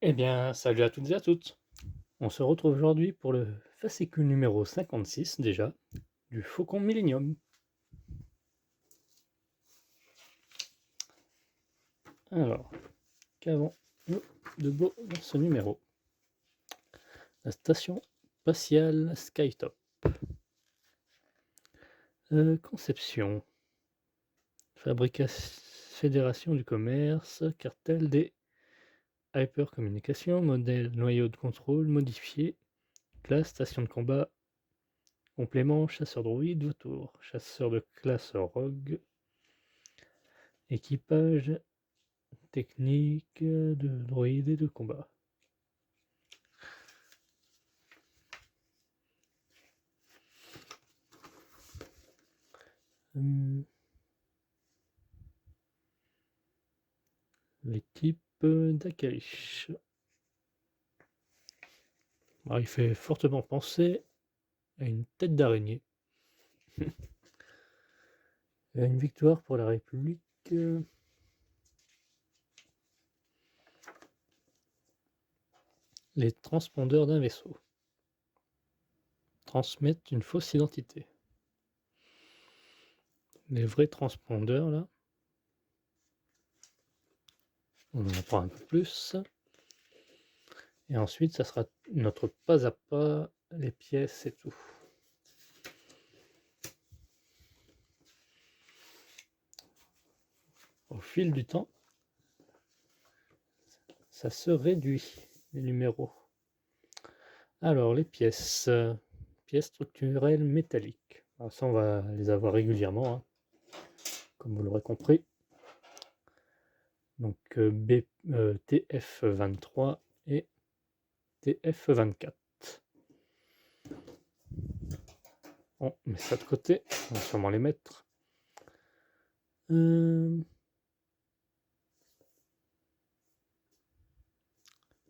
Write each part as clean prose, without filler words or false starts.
Eh bien, salut à toutes et à toutes. On se retrouve aujourd'hui pour le fascicule numéro 56 déjà du Faucon Millenium. Alors, qu'avons-nous de beau dans ce numéro? La station spatiale Skytop. Conception. Fédération du commerce, cartel des hypercommunications, modèle noyau de contrôle modifié, classe station de combat, complément chasseur droïde, vautour, chasseur de classe rogue, équipage technique de droïdes et de combat. Les types d'Akalish. Il fait fortement penser à une tête d'araignée. Une victoire pour la République. Les transpondeurs d'un vaisseau transmettent une fausse identité. Les vrais transpondeurs, là, on en apprend un peu plus. Et ensuite, ça sera notre pas à pas, les pièces et tout. Au fil du temps, ça se réduit, les numéros. Alors, les pièces. Pièces structurelles métalliques. Alors ça, on va les avoir régulièrement, hein, comme vous l'aurez compris. Donc TF23 et TF24. On met ça de côté, on va sûrement les mettre.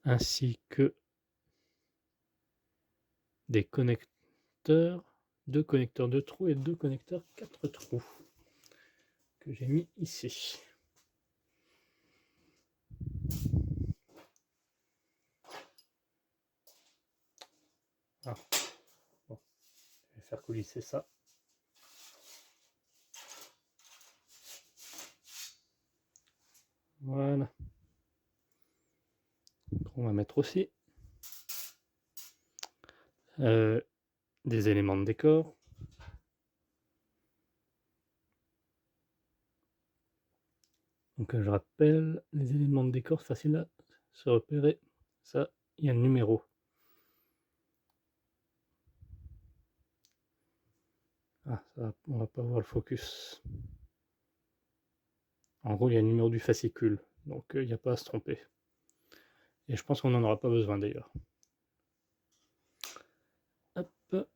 Ainsi que des connecteurs, 2 connecteurs de trous et 2 connecteurs 4 trous que j'ai mis ici. Ah. Bon, je vais faire coulisser ça. Voilà. On va mettre aussi des éléments de décor. Donc je rappelle, les éléments de décor faciles à se repérer. Ça, il y a le numéro. Ah, ça, on va pas voir le focus. En gros, il y a le numéro du fascicule, donc il n'y a pas à se tromper. Et je pense qu'on n'en aura pas besoin d'ailleurs. Hop.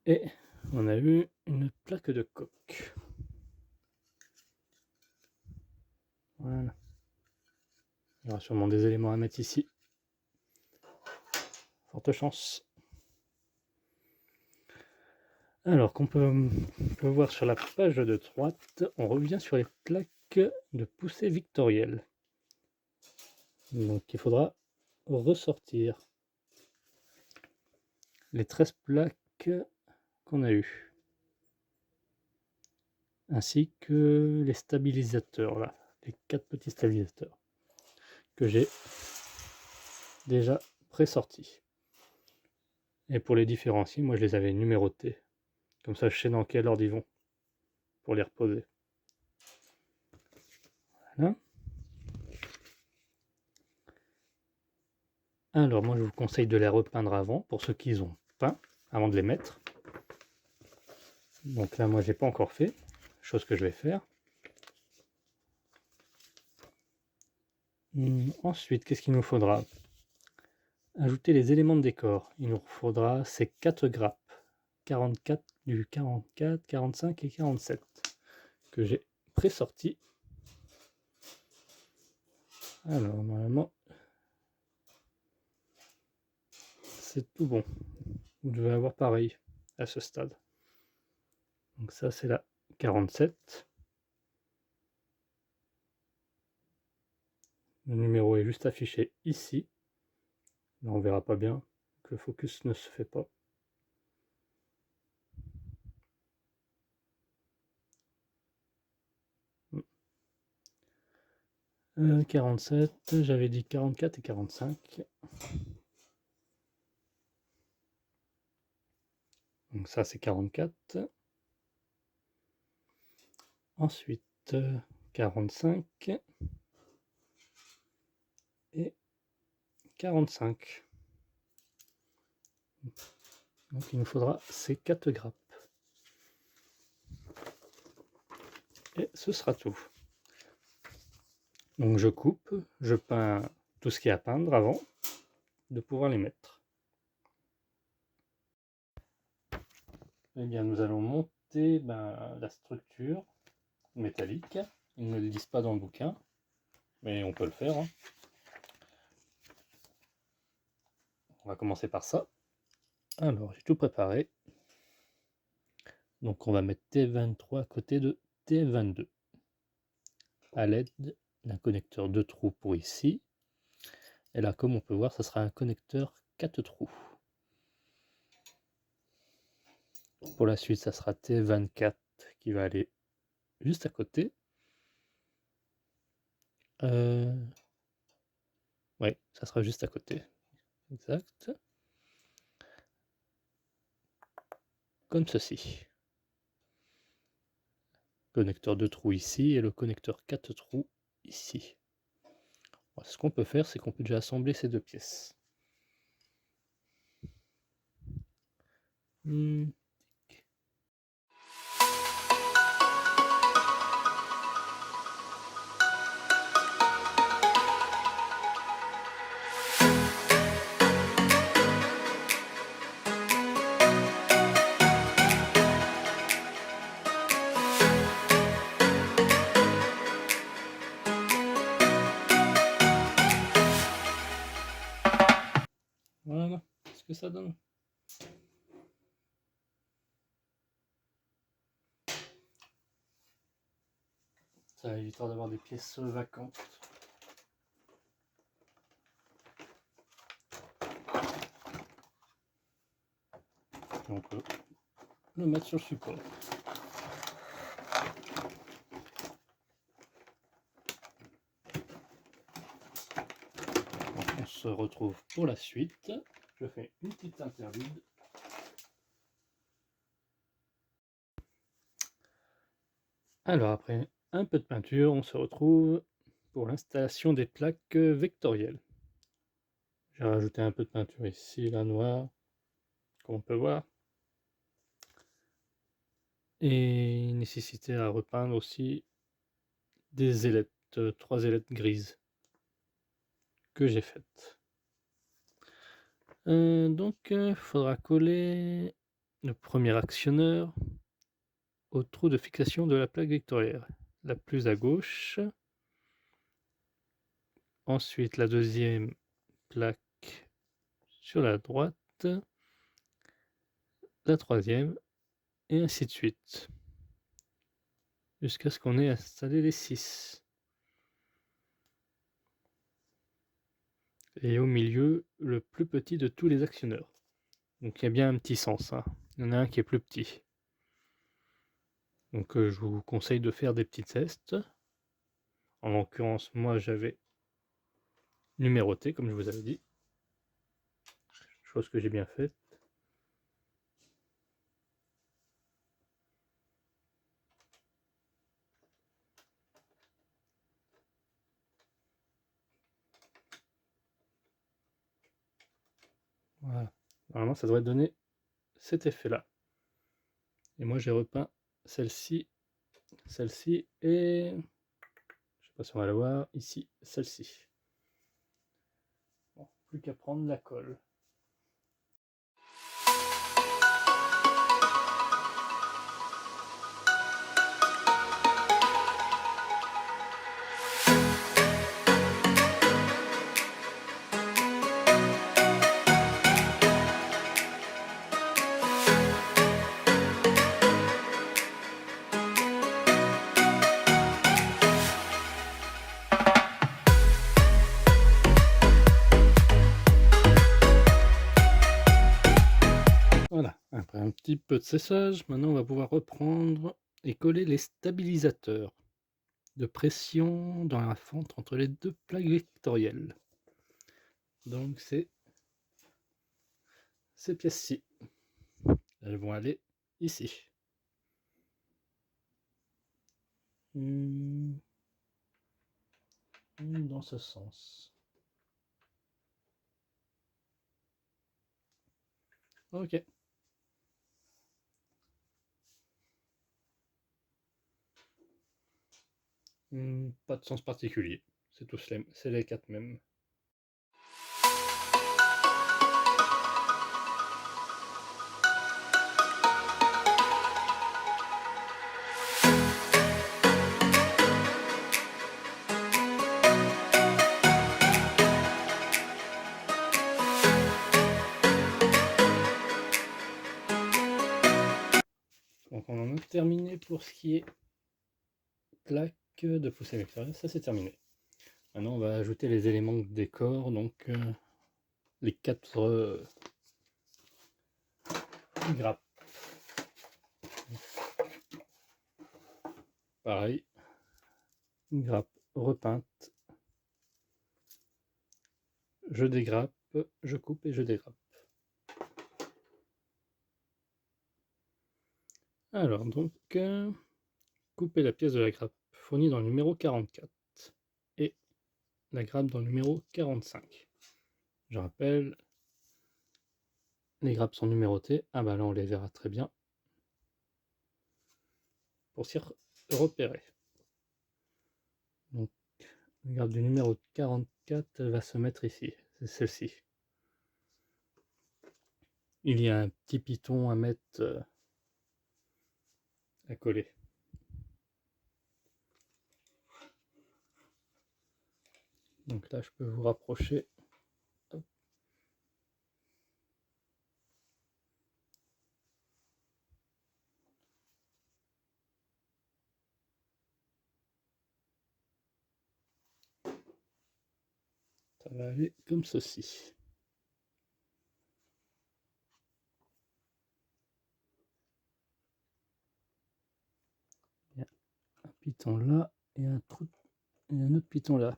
Et on a eu une plaque de coque. Voilà. Il y aura sûrement des éléments à mettre ici. Forte chance. Alors qu'on peut voir sur la page de droite, on revient sur les plaques de poussée victorielle. Donc il faudra ressortir les 13 plaques qu'on a eues. Ainsi que les stabilisateurs, là, les 4 petits stabilisateurs que j'ai déjà pré-sortis. Et pour les différencier, moi je les avais numérotés. Comme ça, je sais dans quel ordre ils vont pour les reposer. Voilà. Alors, moi je vous conseille de les repeindre avant, pour ceux qui ont peint, avant de les mettre. Donc là, moi j'ai pas encore fait, chose que je vais faire. Ensuite, qu'est-ce qu'il nous faudra? Ajouter les éléments de décor. Il nous faudra ces 4 grappes. 44, du 44, 45 et 47 que j'ai pré-sorti. Alors normalement c'est tout bon. Vous devez avoir pareil à ce stade. Donc ça c'est la 47. Le numéro est juste affiché ici. Là, on verra pas bien, que le focus ne se fait pas. « 47, j'avais dit 44 et 45. Donc ça, c'est 44. Ensuite, 45 et 45. Donc il nous faudra ces 4 grappes. Et ce sera tout. Donc je coupe, je peins tout ce qu'il y a à peindre avant de pouvoir les mettre. Eh bien, nous allons monter la structure métallique. Ils ne le disent pas dans le bouquin, mais on peut le faire. On va commencer par ça. Alors, j'ai tout préparé. Donc, on va mettre T23 à côté de T22 à l'aide d'un connecteur 2 trous pour ici. Et là, comme on peut voir, ça sera un connecteur 4 trous. Pour la suite, ça sera T24 qui va aller juste à côté. Oui, ça sera juste à côté. Exact. Comme ceci. Connecteur 2 trous ici et le connecteur 4 trous ici. Alors, ce qu'on peut faire, c'est qu'on peut déjà assembler ces deux pièces. Voilà ce que ça donne. Ça évitera d'avoir des pièces vacantes. Et on peut le mettre sur le support. Donc on se retrouve pour la suite. Je fais une petite interlude. Alors après un peu de peinture, on se retrouve pour l'installation des plaques vectorielles. J'ai rajouté un peu de peinture ici, la noire, comme on peut voir. Et nécessité à repeindre aussi des ailettes, 3 ailettes grises que j'ai faites. Donc il faudra coller le premier actionneur au trou de fixation de la plaque vectorielle, la plus à gauche. Ensuite la deuxième plaque sur la droite, la troisième, et ainsi de suite, jusqu'à ce qu'on ait installé les 6. Et au milieu, le plus petit de tous les actionneurs. Donc il y a bien un petit sens, hein. Il y en a un qui est plus petit. Donc je vous conseille de faire des petits tests. En l'occurrence, moi j'avais numéroté, comme je vous avais dit. Chose que j'ai bien faite. Voilà. Normalement, ça devrait donner cet effet-là. Et moi, j'ai repeint celle-ci et... je sais pas si on va la voir, ici, celle-ci. Bon, plus qu'à prendre la colle. Après un petit peu de séchage, maintenant on va pouvoir reprendre et coller les stabilisateurs de pression dans la fente entre les deux plaques vectorielles. Donc c'est ces pièces-ci. Elles vont aller ici. Dans ce sens. Ok. Pas de sens particulier. C'est tous c'est les 4 mêmes. Donc on en a terminé pour ce qui est plaque de poussée vectorielle, ça c'est terminé. Maintenant on va ajouter les éléments de décor, donc les 4 grappes. Pareil, une grappe repeinte. Je dégrappe, je coupe et je dégrappe. Alors donc, couper la pièce de la grappe fournie dans le numéro 44 et la grappe dans le numéro 45. Je rappelle, les grappes sont numérotées. Ah bah là on les verra très bien pour s'y repérer. Donc la grappe du numéro 44 va se mettre ici, c'est celle-ci. Il y a un petit piton à mettre à coller. Donc là je peux vous rapprocher. Hop. Ça va aller comme ceci. Il y a un piton là et un trou et un autre piton là.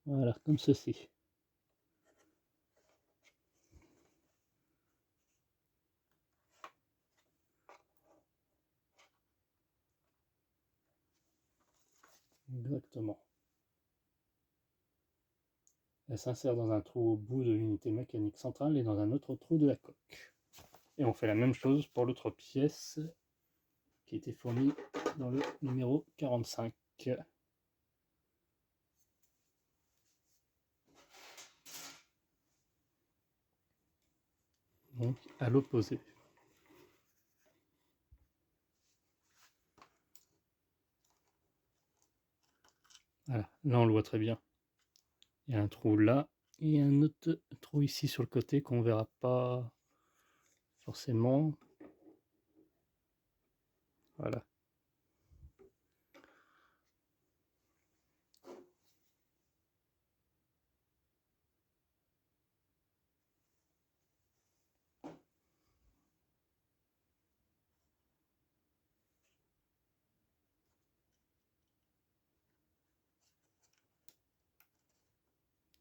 Voilà, comme ceci. Exactement. Elle s'insère dans un trou au bout de l'unité mécanique centrale et dans un autre trou de la coque. Et on fait la même chose pour l'autre pièce qui était fournie dans le numéro 45. Donc à l'opposé. Voilà, là on le voit très bien. Il y a un trou là et un autre trou ici sur le côté qu'on ne verra pas forcément. Voilà.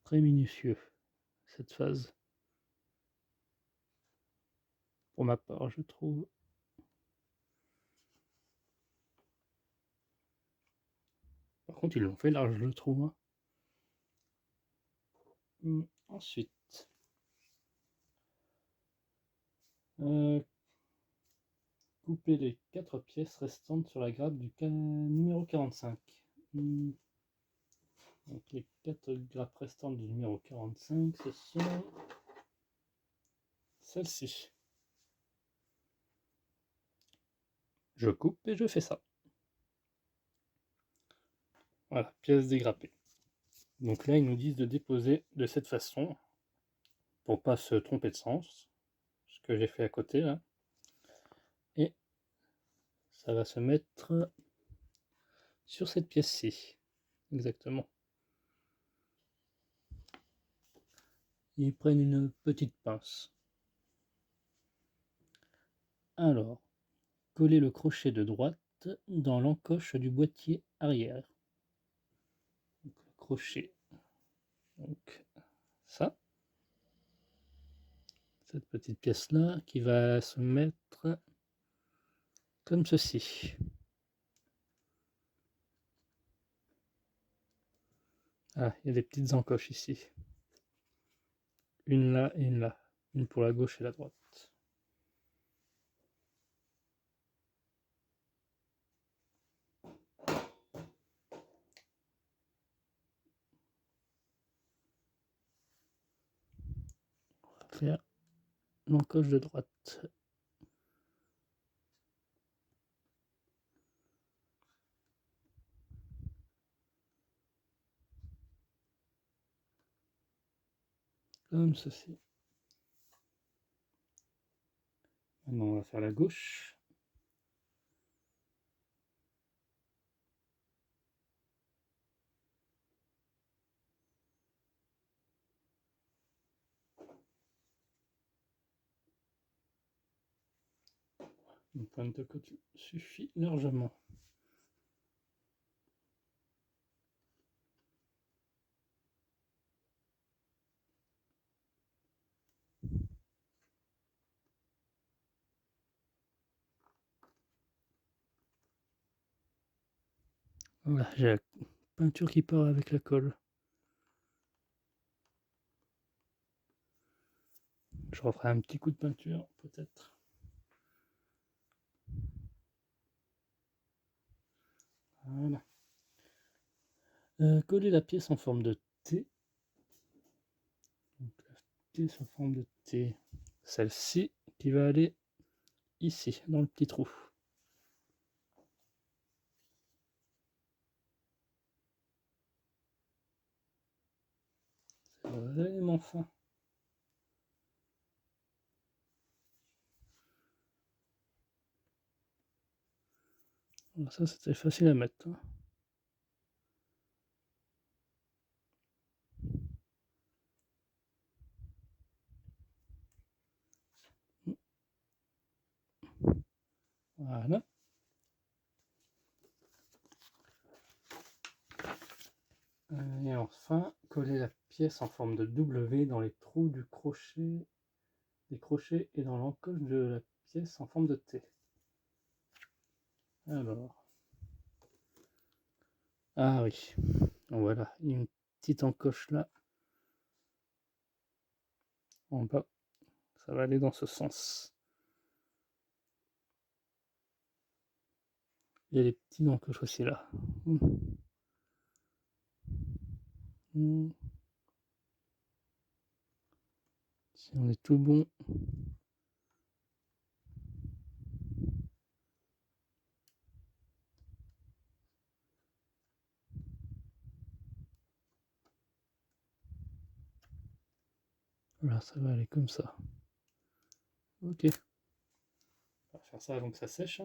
Très minutieux cette phase. Pour ma part, je trouve. Par contre, ils l'ont fait large, je le trouve. Ensuite, couper les 4 pièces restantes sur la grappe du numéro 45. Donc les 4 grappes restantes du numéro 45, ce sont celles-ci. Je coupe et je fais ça. Voilà, pièce dégrappée. Donc là, ils nous disent de déposer de cette façon pour pas se tromper de sens. Ce que j'ai fait à côté là. Et ça va se mettre sur cette pièce-ci. Exactement. ils prennent une petite pince. Alors, coller le crochet de droite dans l'encoche du boîtier arrière. Donc, le crochet, donc ça, cette petite pièce là qui va se mettre comme ceci. Ah, il y a des petites encoches ici. Une là et une là. Une pour la gauche et la droite. On va faire l'encoche de droite. Comme ceci. Maintenant, on va faire la gauche. Une pointe de côté suffit largement. Voilà, j'ai la peinture qui part avec la colle. Je referai un petit coup de peinture, peut-être. Voilà. Coller la pièce en forme de T. Donc, la pièce en forme de T. Celle-ci qui va aller ici, dans le petit trou. C'est vraiment fin. Alors ça, c'était facile à mettre. Hein. Voilà. Et enfin, coller la pièce en forme de W dans les trous du crochet, des crochets et dans l'encoche de la pièce en forme de T. Alors. Ah oui. Voilà. Une petite encoche là. En bas. Ça va aller dans ce sens. Il y a des petites encoches aussi là. Si on est tout bon. Voilà, ça va aller comme ça. Ok. On va faire ça avant que ça sèche.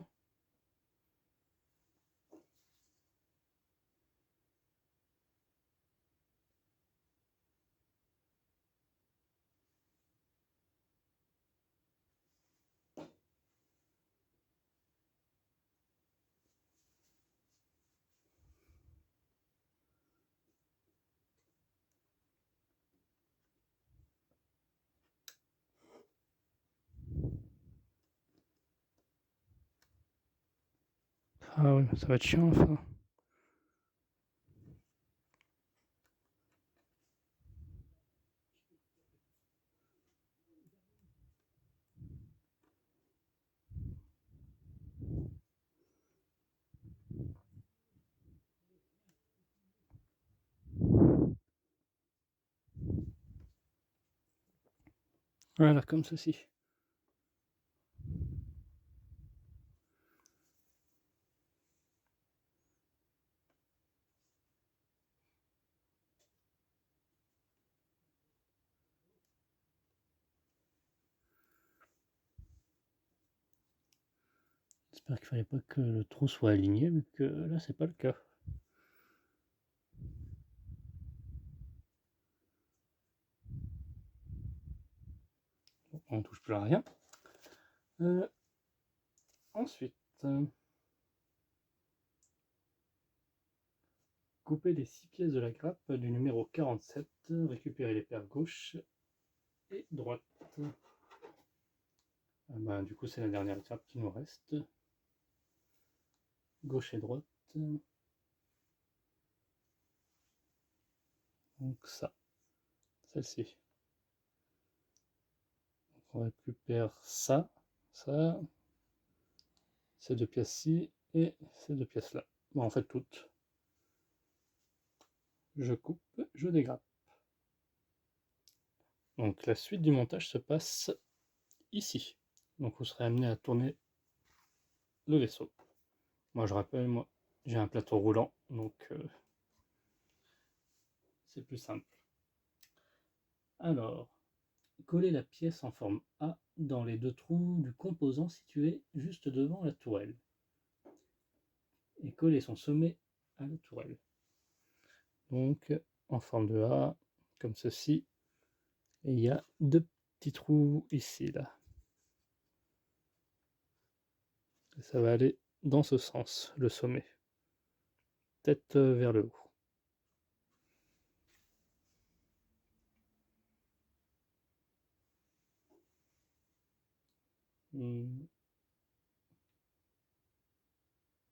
Ah oui, ça va être chiant enfin. Voilà, comme ceci. J'espère qu'il fallait pas que le trou soit aligné, vu que là c'est pas le cas. On ne touche plus à rien. Ensuite, couper les 6 pièces de la grappe du numéro 47, récupérer les paires gauche et droite. Du coup, c'est la dernière grappe qui nous reste. Gauche et droite. Donc ça, celle-ci. On récupère ça, ces deux pièces-ci et ces deux pièces-là. Bon, en fait, toutes. Je coupe, je dégrappe. Donc la suite du montage se passe ici. Donc vous serez amené à tourner le vaisseau. Moi, je rappelle, moi, j'ai un plateau roulant, donc c'est plus simple. Alors, coller la pièce en forme A dans les deux trous du composant situé juste devant la tourelle. Et coller son sommet à la tourelle. Donc, en forme de A, comme ceci. Et il y a deux petits trous ici, là. Et ça va aller dans ce sens, le sommet. Tête vers le haut.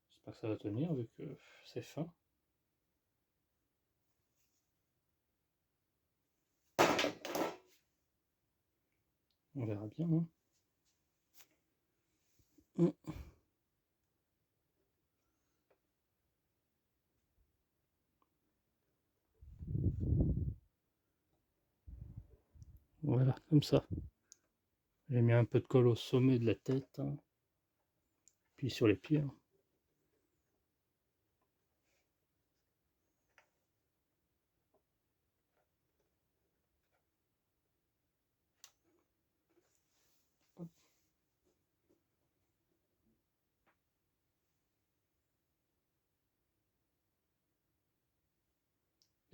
J'espère que ça va tenir vu que c'est fin. On verra bien. Hein. Voilà, comme ça. J'ai mis un peu de colle au sommet de la tête, hein. Puis sur les pieds. Hein.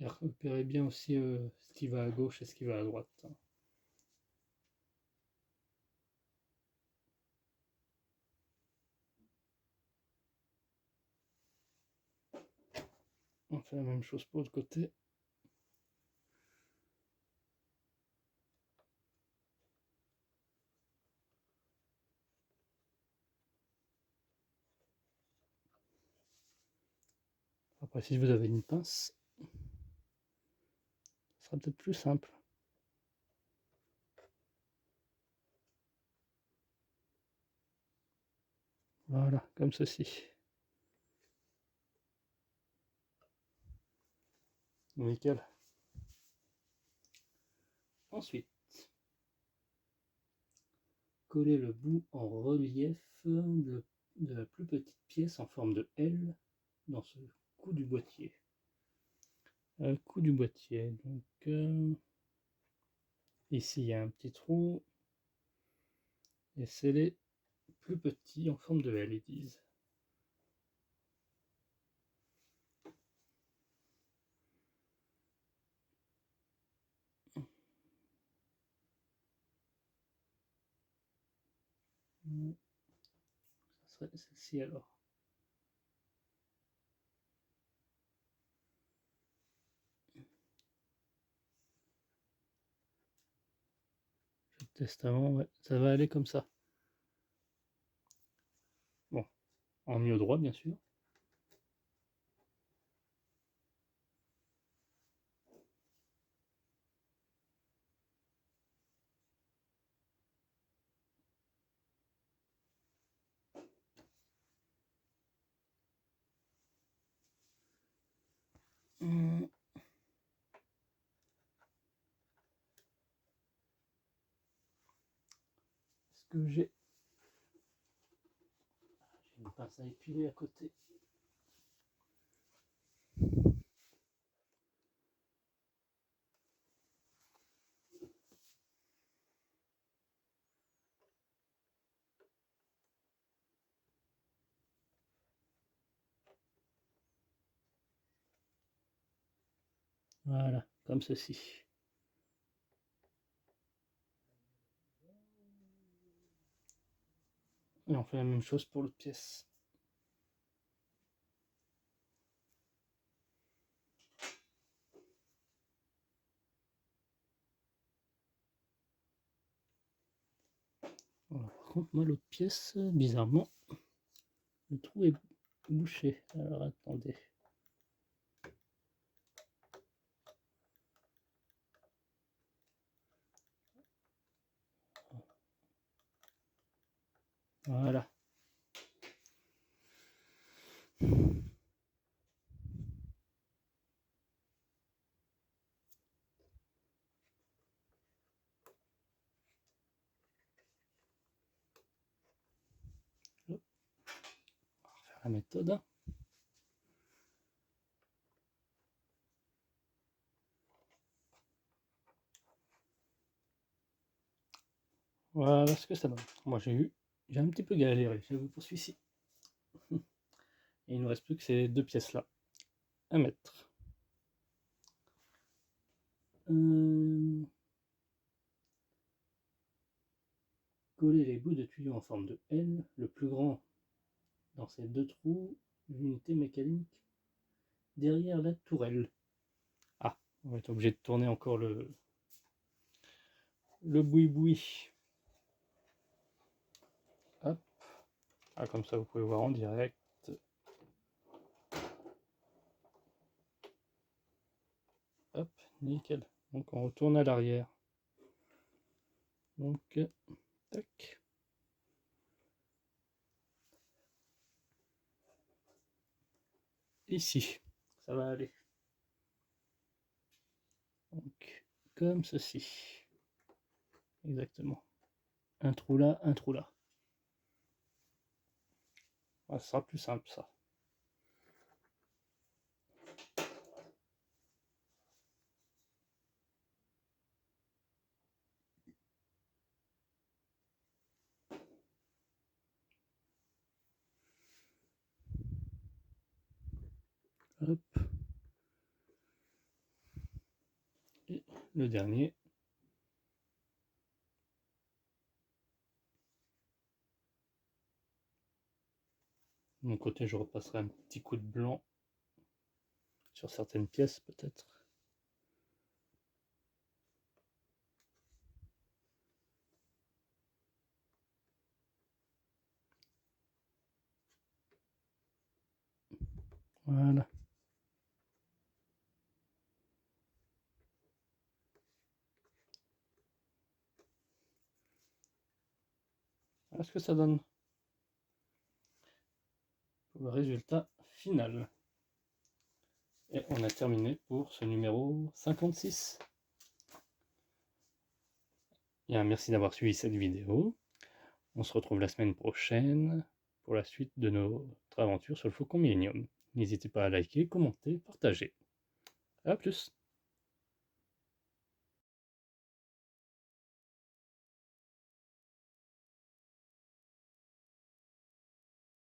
Et repérez bien aussi ce qui va à gauche et ce qui va à droite. Hein. On fait la même chose pour l'autre côté. Après, si vous avez une pince, ce sera peut-être plus simple. Voilà, comme ceci. Nickel. Ensuite, coller le bout en relief de la plus petite pièce en forme de L dans ce coup du boîtier. Coup du boîtier. Donc, ici, il y a un petit trou. Et c'est les plus petits en forme de L, ils disent. Ça serait celle-ci alors. Je teste avant, ouais, ça va aller comme ça. Bon, en mieux droit bien sûr. Est-ce que j'ai une pince à épiler à côté? Voilà, comme ceci. Et on fait la même chose pour l'autre pièce. Voilà. Par contre, moi, l'autre pièce, bizarrement, le trou est bouché. Alors, attendez. Voilà. On va refaire la méthode. Voilà ce que ça donne. Moi, j'ai un petit peu galéré, j'avoue, pour celui-ci. Et il ne reste plus que ces deux pièces-là à mettre. Coller les bouts de tuyaux en forme de L, le plus grand dans ces deux trous, l'unité mécanique derrière la tourelle. Ah, on va être obligé de tourner encore le boui-boui. Hop. Ah, comme ça vous pouvez voir en direct. Hop, nickel. Donc on retourne à l'arrière. Donc, tac. Ici, ça va aller. Donc, comme ceci. Exactement. Un trou là, un trou là. Ah, ça sera plus simple ça. Hop. Et le dernier. De mon côté, je repasserai un petit coup de blanc sur certaines pièces peut-être. Voilà. Voilà ce que ça donne. Le résultat final. Et on a terminé pour ce numéro 56. Bien, merci d'avoir suivi cette vidéo. On se retrouve la semaine prochaine pour la suite de notre aventure sur le Faucon Millenium. N'hésitez pas à liker, commenter, partager. A plus!